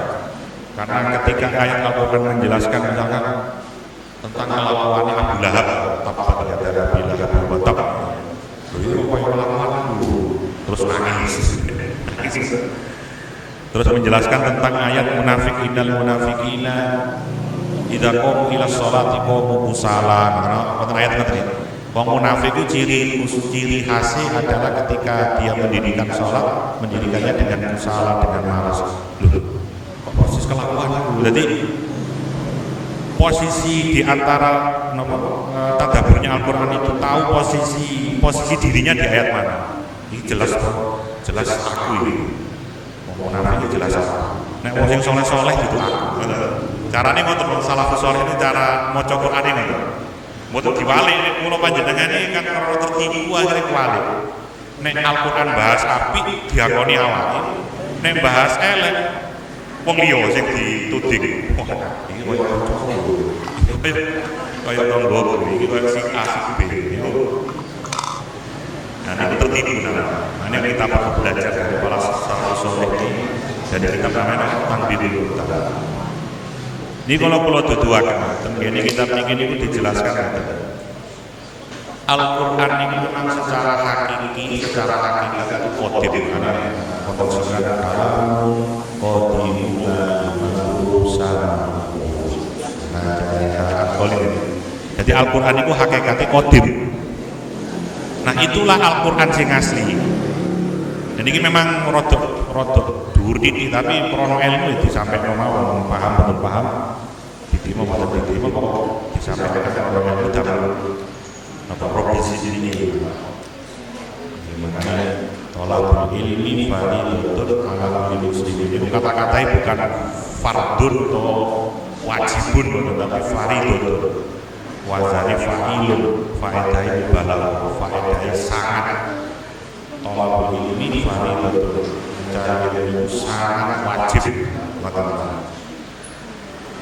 Karena ketika ayat Al-Qur'an menjelaskan misalkan tentang kelakuannya Abu Lahab, tabat yada Abi Lahab wa tab. Itu koyo kelakuan terus nangis. Terus menjelaskan tentang ayat munafik, innal munafiqina idza qamu ila sholati qamu kusala. Nah, ayat tadi. Wong munafik itu ciri khasnya adalah ketika dia mendirikan sholat, mendirikannya dengan kusala, dengan malas. Kok proses kelakuan? Jadi posisi di antara tadaburnya Al-Quran itu tahu posisi dirinya di ayat mana. Ini jelas aku ini. Munafik itu jelas aku. Nek wong sing saleh gitu aku. Carane ngoten salafus shalih itu cara maca Quran ini. Mboten diwali nek kula panjenengan iki kan ora tertipu akhire kuali. Nek Al-Qur'an bahas apik diakoni awake. Nek bahas elek wong liya sing dituding. Wah, iki koyo tangga iki koyo sing A sing B. Nah, ini tertipu nah. Ini kita perlu belajar dari para salafus shalih ini. Jadi kita namanya tanbihul utama. Ini kalau pulau tujuan, ini kitab ini dijelaskan. Al-Quran ini memang secara hakiki itu kodim, karena konteksnya kalau kodim jadi Al-Quran itu hakikatnya kodim. Nah itulah Al-Quran sing asli. Dan ini memang rodok dhuwur titik, tapi krono ilmu itu disampaikan mau paham betul paham diterima betul diterima kok disampaikan krono ilmu dalam provinsi ini. Makanya tolak ilmi fardun ala kulli muslimin. Itu kata-katanya bukan fardun atau wajibun, tapi faridun. Wazani fa'ilun, faedahnya balagh, faedahnya sangat. Tolak ilmi fardun. Mencari ilmu sangat wajib, teman-teman.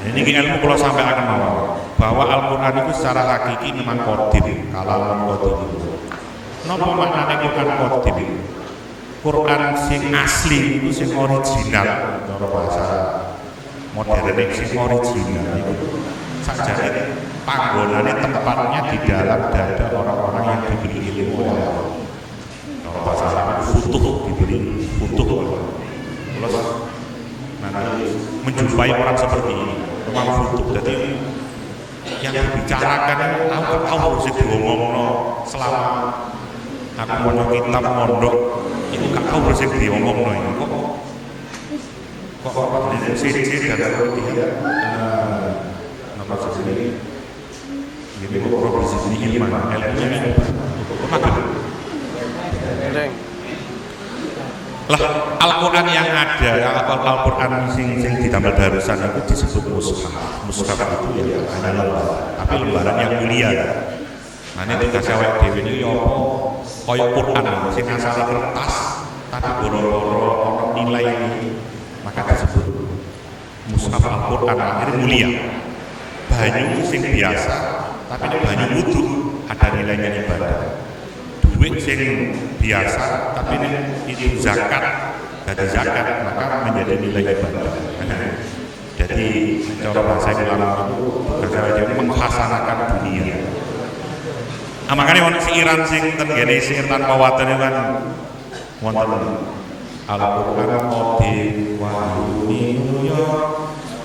Ini ilmu kalau sampai akan mau bahwa Al-Quran itu secara hakiki memang kodim, kalam kodim. Napa maknanya Quran kodim? Quran sing asli itu sing original, cara bahasa modern sing original itu sajane panggonane tempatnya di dalam dada orang-orang yang diberi ilmu oleh Allah. Cara bahasa Arab futuh diberi futuh. Terus nanti menjumpai orang seperti ini memang futuh. Jadi yang dibicarakan aku harus diomongno selama aku mau kitab mondok itu kau harus diomongno ini kok ini sisi dan kemudian nama sendiri ini kok profesi ilmu ilmunya lah Al-Quran yang ada, Al-Quran sing ditambah darusan itu disebut mushaf. Mushaf itu ya hanya lembaran, tapi lembaran yang mulia. Nah ini dikasih awake dhewe ini apa kaya Quran sing asale kertas tapi boro-boro ana nilai ini, maka disebut mushaf Al-Quran akhirnya mulia. Banyu sing biasa tapi nek banyu wudu ada nilainya ibadah. Duit sing biasa tapi itu zakat dari zakat, maka menjadi nilai ibadah. Jadi cara bahasa ulama itu berarti menghasanakan dunia. Makanya wonten siiran sing ten kene sing tanpa waten kan wonten Al-Qur'an qadim wa dunya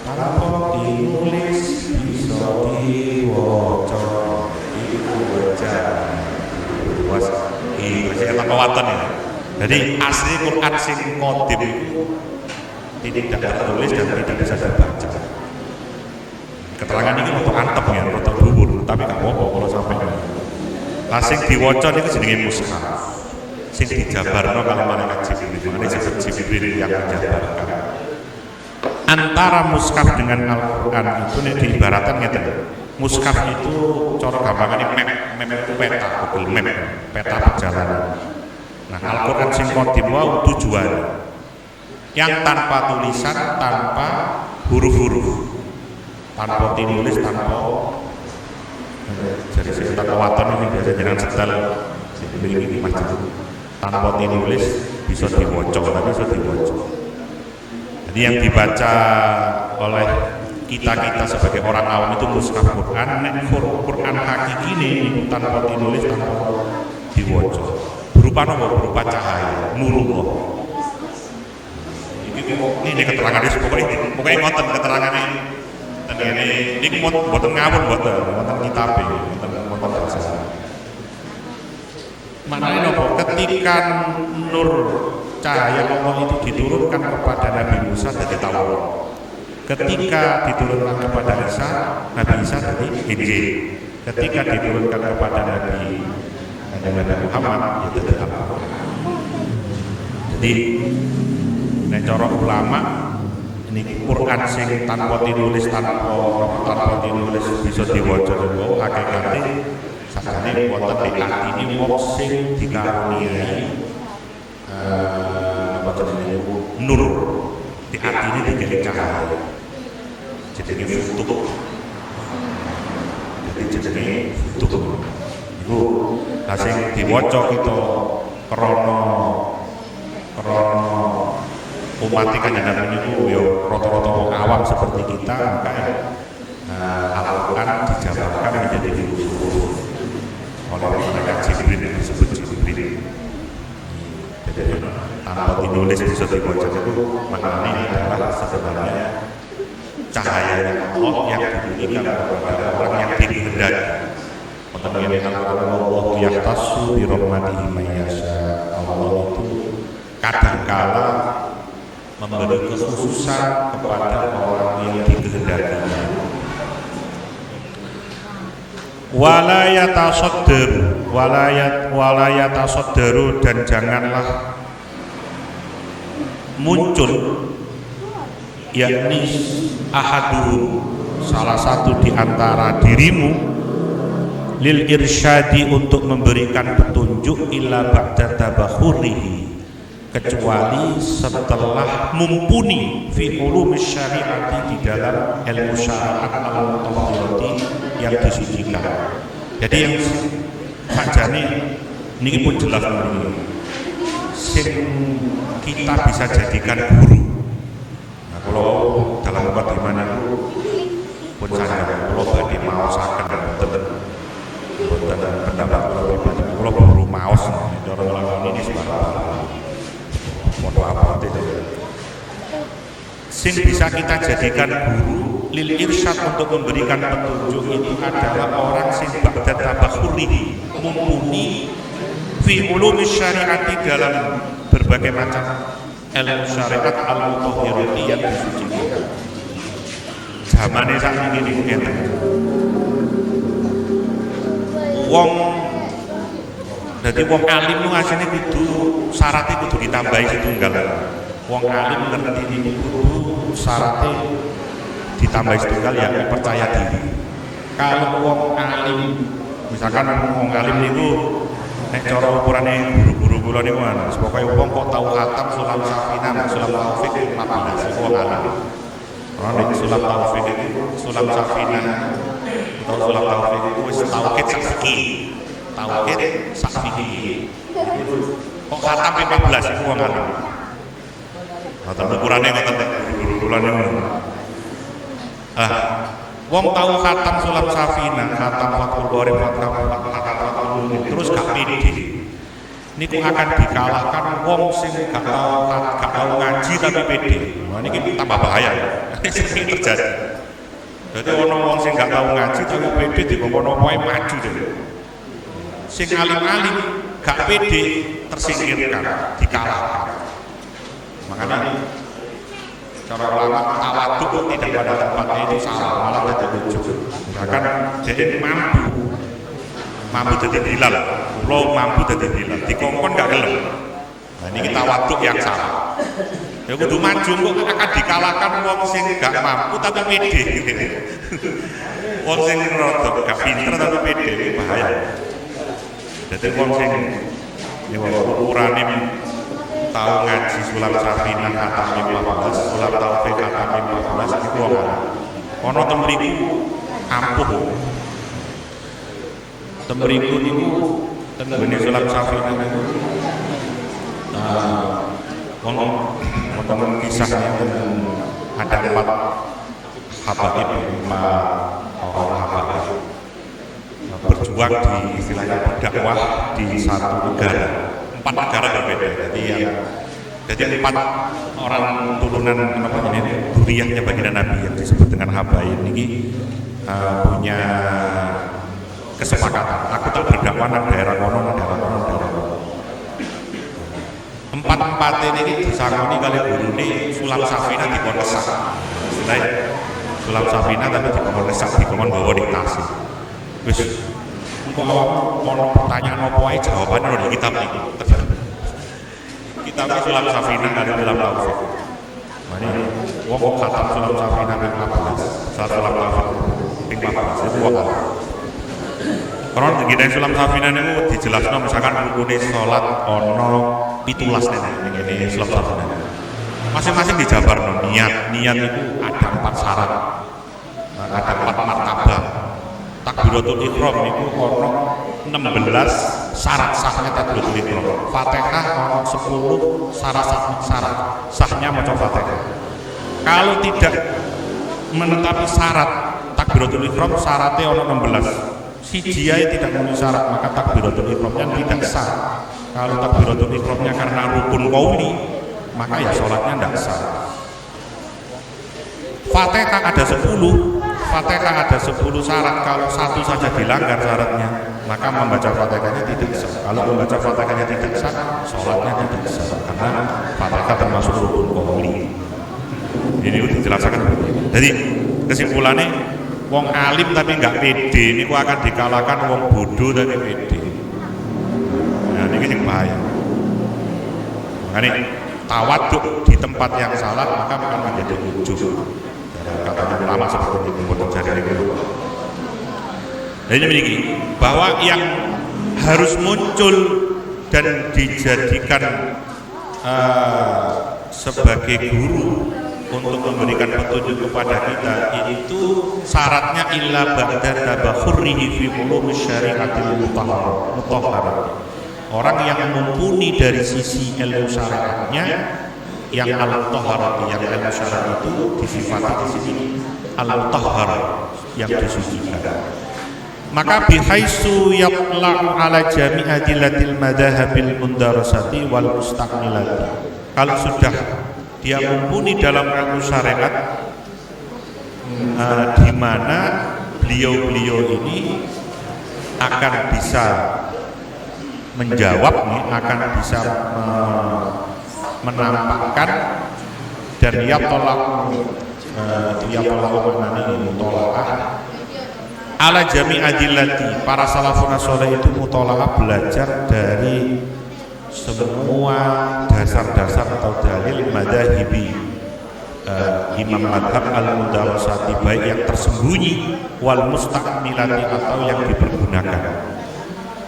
tanpa ditulis bisa diwaca iku wajah was iki tanpa waten ya. Jadi asli Quran sing qadim tidak tertulis dan tidak bisa dibaca. Keterangan ini untuk antep ya, untuk bubur, tapi gak apa-apa kalau sampai lah sing diwaca niku jenenge mushaf. Sing dijabarno kalau malaikat Jibril, ini disebut Jibril yang menjabarkan. Antara mushaf dengan Al-Qur'an itu nek diibaratkan ngeten. Mushaf itu cara gampangane map itu peta, Google Map, peta perjalanan. Nah, Al-Qur'an sing qadim wae tujuan yang tanpa tulisan, tanpa huruf-huruf, tanpa ditulis, tanpa jadi tanpa waton ini biasa jangan setel ini masjid tanpa ditulis bisa dibaca, tapi bisa dibaca. Jadi yang dibaca oleh kita sebagai orang awam itu mushaf Quran, Quran hakiki ini tanpa ditulis, tanpa dibaca. Berupa apa? Berupa cahaya, nurullah. Ini keterangan pokoknya ngoten keterangannya ini mboten ngawur mboten kitab mboten bahasa. Maknanya nopo ketika nur cahaya Allah itu diturunkan kepada Nabi Musa dari Taurat. Ketika diturunkan kepada Nabi Isa dari Injil. Ketika diturunkan kepada Nabi Muhammad itu dari Al-Qur'an. Jadi nek cara ulama ini Quran sing tanpa ditulis tanpa ditulis bisa diwaca niku hakikate sakjane wonten di atine wong sing dikaruniai apa jenenge nur di atine digawe cahaya jenenge futuh. Jadi jenenge futuh iku la sing diwaca kita krana umat kan Nabi itu ya rata-rata wong awam seperti kita, maka Al-Qur'an dijabarkan menjadi huruf oleh malaikat Jibril, disebut Jibril. Jadi tanpa ditulis bisa dibaca itu maknanya adalah sebenarnya cahaya Allah yang diberikan kepada orang yang dikehendaki. Mengenai Allah yahtassu bi rahmatihi may yasha. Allah itu kadangkala memberi kekhususan kepada orang yang dikehendakinya. Walayatasaddaru dan janganlah muncul yakni ahadu salah satu di antara dirimu lil irsyadi untuk memberikan petunjuk illa ba'da tabakhurihi kecuali setelah mumpuni fi ulum syariati di dalam ilmu syariat al-mutahhirati yang disucikan. Jadi yang sajane niki pun jelas ini sing kita bisa jadikan guru. Nah, kalau dalam bagaimana pun saya kalau badhe maosaken boten pendapat kalau guru maos cara nglakoni ini sebarang modal apa itu sing bisa kita jadikan guru lil irsyad untuk memberikan petunjuk itu adalah orang sing ba'da tabakhuri mumpuni fi ulumi syariati dalam berbagai macam ilmu syariat al-mutahhirati yang disucikan. Zamane sakniki ngene wong dadi wong alim ku asline kudu syaratnya kudu ditambahi setunggal. Wong alim ngerti ini kudu syaratnya ditambahi setunggal ya percaya diri. Kalau wong alim misalkan wong alim niku nek cara ukurane guru-guru kula niku pokoke wong kok tau khatam sulam safinah sulam taufik 14 iku wong alim. Ora nek sulam taufik itu sulam safinah atau sulam taufik itu wis tauhid sakiki. Tauhid sakiki. Kok khatam 14 iku wong alim. Ngoten ukurane ngoten guru-gurulane. Wong tahu khatam Sulam Safinah, khatam Fathul Qorib, khatam Fathul Mu'in, terus gak pede. Niku akan dikalahkan wong sing gak tahu ngaji tapi pede. Nah niki tambah bahaya. Ini terjadi. Jadi wong sing gak tahu ngaji tapi pede dikongkon wae maju dhewe. Sing alim-alim gak pede tersingkirkan, dikalahkan. Makanya cara ulama tawaduk tidak pada tempatnya itu salah, malah jadi lucu. Bahkan jadi mampu jadi Bilal, lo mampu jadi Bilal, dikongkon gak gelem. Nah ini tawaduk yang salah. Ya kudu maju kok akan dikalahkan wong sing gak mampu tapi pede. Wong sing rodok gak pinter tapi pede ini bahaya. Jadi wong sing ukurane tahu ngaji Sulam Safinah khatam 15, Sulam Taufik khatam 15 itu wong ana temriku ampuh. Temriku niku tenggene Sulam Safinah niku wonten kisahnya ada 4 habaib, 5 orang habaib berjuang di istilahnya berdakwah di satu negara. 4 negara berbeda. Jadi 4 orang turunan duriyahnya baginda Nabi yang disebut dengan habaib ini punya kesepakatan. Aku tak berdakwah nang daerah kono. 4 ini disangoni kali gurune Sulam Safinah dikon kesak. Sulam Safinah tapi dikon kesak, dikon bawa di tasik. Wis kok ono pertanyaan apa wae jawabane ono di kitab iki. Kitab Sulam Safinah kali Sulam Taufik. Mane wong khatam Sulam Safinah ping 14, Sulam Taufik ping 14 itu wong. Karena begini Sulam Safinah niku dijelasno misalkan rukune salat ono 17 ini Sulam Safinah. Masing-masing dijabarno niat itu ada 4 syarat. Ada 4 martabah. Takbiratul ihram niku ono 16 syarat sahnya takbiratul ihram. Fatihah ono 10 syarat sahnya maca Fatihah. Kalau tidak menetapi syarat takbiratul ihram, syaratnya ono 16. Siji ae tidak memenuhi syarat, maka takbiratul ihramnya tidak sah. Kalau takbiratul ihramnya karena rukun qauli, maka ya salatnya tidak sah. Fatihah ada 10 syarat, kalau 1 saja dilanggar syaratnya, maka membaca Fatihahnya tidak sah. Kalau membaca Fatihahnya tidak sah, sholatnya tidak sah, karena Fatihah termasuk rukun qauli. Ini dijelaskan. Jadi kesimpulannya, wong alim tapi nggak pede, ini akan dikalahkan wong bodoh tapi pede. Nah ini yang bahaya. Makanya tawaduk di tempat yang salah maka akan menjadi ujub. Katanya ulama seperti itu pun terjadi itu. Dan ini begini, bahwa yang harus muncul dan dijadikan sebagai guru untuk memberikan petunjuk kepada kita itu syaratnya illa ba'da tabakhurrihi fi ulumush syari'atil mutahharah. Orang yang mumpuni dari sisi ilmu syariatnya yang al-mutahharah, yang ilmu syariat itu disifati di sini al-mutahharah, yang disucikan. Maka bihaitsu yatla'u ala jami' adillatil madhahabil mundarasati wal mustaqmilati. Kalau sudah dia mumpuni dalam ilmu syariat, di mana beliau-beliau ini akan bisa menjawab nih, akan bisa menampakkan dan mutola'ah ala jami' adillati. Para salafun saleh itu mutola'ah, belajar dari semua dasar-dasar atau dalil madhahibi imam madhab al-mudarasati, baik yang tersembunyi wal mustaqmilati atau yang dipergunakan.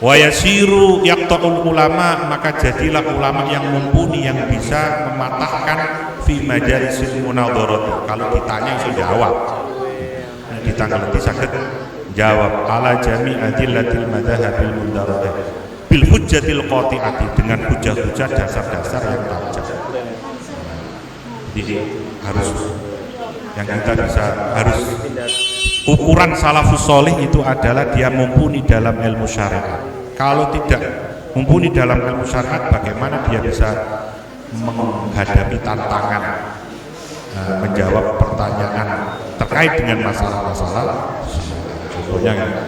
Wa yasiru yaqta'ul ulama, maka jadilah ulama yang mumpuni yang bisa mematahkan fi majalisil munadharah. Kalau ditanya bisa jawab, ditanya bisa jawab ala jami' adillatil madhahabil mundarah bil hujjatil qati'ati, dengan hujah-hujah dasar-dasar yang tajam. Jadi harus yang kita bisa harus ukuran salafus solih itu adalah dia mumpuni dalam ilmu syariat. Kalau tidak mumpuni dalam ilmu syariat, bagaimana dia bisa menghadapi tantangan, menjawab pertanyaan terkait dengan masalah-masalah. Contohnya kayak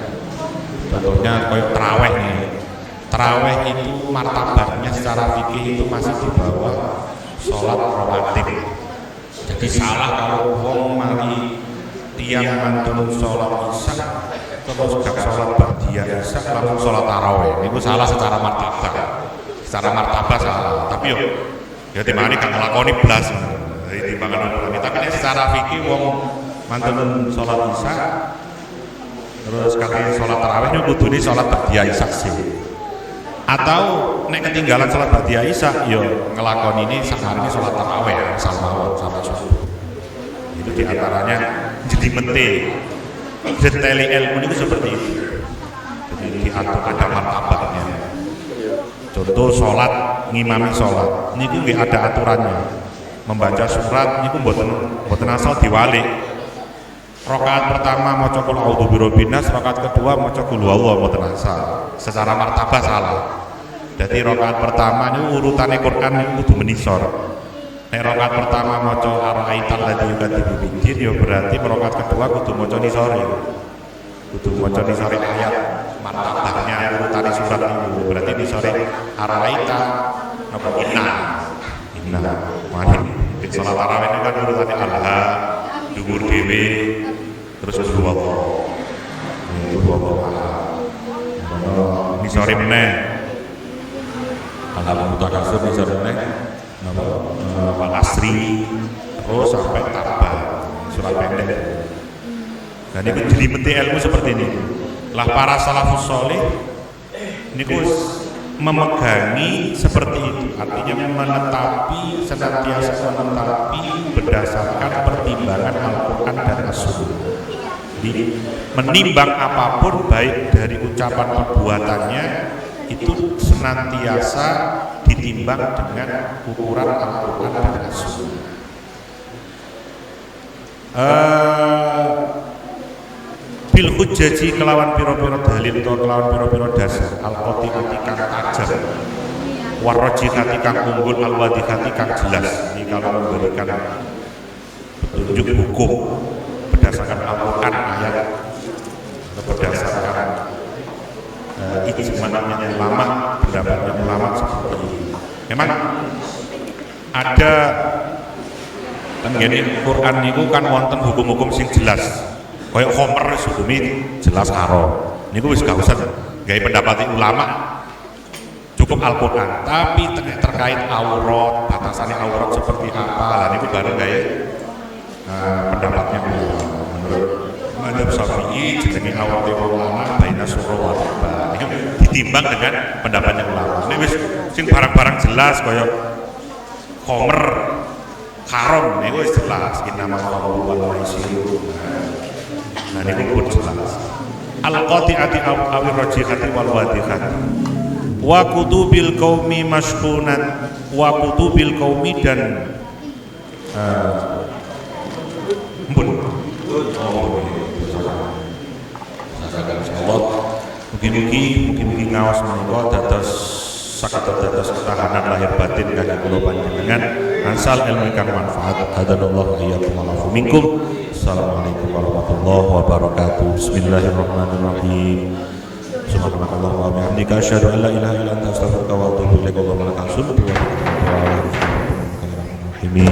terawih nih. Terawih itu martabatnya secara fikih itu masih di bawah sholat rawatib. Jadi salah kalau wong mari tiang mantun sholat isya terus gak sholat ba'diyah isya langsung sholat tarawih. Itu salah secara martabat. Secara martabat salah. Tapi ya dimana kan ngelakoni belas. Jadi timbangan ulama. Tapi secara fikih wong mantun sholat isya terus kali sholat tarawih itu kudune sholat ba'diyah isya sih. Atau nek ketinggalan sholat ba'diyah isya yo ngelakoni ini sehari ini sholat tarawih asal mawon sampai subuh. Itu diantaranya jadi mente detail ilmu itu seperti itu. Jadi diatur ada martabatnya. Contoh sholat ngimami sholat ini nggak ada aturannya. Membaca surat ini mboten asal diwalik. Rakaat pertama maca qul a'udzu birabbin nas, rakaat kedua maca qul huwallahu mboten asal. Secara martabat salah. Jadi rakaat pertama ini urutannya Quran ini kudu menisor. Nek rakaat pertama maca ara'aital ladzi yukadzibu bid-din ya berarti rakaat kedua kudu maca nisore. Kudu maca nisore ayat. Martabatnya urutannya surat itu berarti nisore ara'aita apa inna. Mari di salat tarawih ini kan urutannya alha dhuwur dhewe terus kedua nisore meneh al mutakasir nisore meneh wal asri terus sampai tabah surat pendek. Dan itu jadi menti ilmu seperti ini. Lah para salafus soleh ini memegangi seperti itu, artinya menetapi senantiasa menetapi berdasarkan pertimbangan Al-Quran dan As-Sunnah. Jadi menimbang apapun baik dari ucapan perbuatannya itu senantiasa ditimbang dengan ukuran Al-Quran dan As-Sunnah. Bil hujjaji kelawan piro-piro dalil atau kelawan piro-piro dasar al-qati'ati kang tajam warrajihati kang unggul al-wadihati kang jelas. Ini kalau memberikan petunjuk hukum berdasarkan Al-Quran ayat atau berdasarkan ijma'nya ulama, pendapatnya ulama seperti ini. Memang ada tenggene Quran niku kan wonten hukum-hukum sing jelas. Kayak khomer hukumi jelas haram. Niku wis gak usah gawe pendapat ulama. Cukup Al-Quran. Tapi terkait aurat, batasannya aurat seperti apa, lah niku baru gawe pendapatnya ulama. Menurut mazhab Syafi'i jenenge aurat ulama baina surah wa riba. Niku ditimbang dengan pendapatnya ulama. Ini wis sing barang-barang jelas kaya khomer haram niku wis jelas. Innamal khamru wal maisiru. Nah ini pun jelas. Al-qati'ati awir rajihati wal wadihati wa kutubil qaumi mashkunat wa kutubil qaumi dan mungkin ngawas menika dados dados ketahanan lahir batin kagem kula panjenengan asal ilmu kang manfaat. Hadanallahu iyyakum wa afu minkum. Assalamualaikum warahmatullahi wabarakatuh. Bismillahirrahmanirrahim. Subhanakallahumma wa bihamdika asyhadu an la ilaha illa anta astaghfiruka wa atubu ilaik. Allahumma lakal hamdu wa lakal hamdu.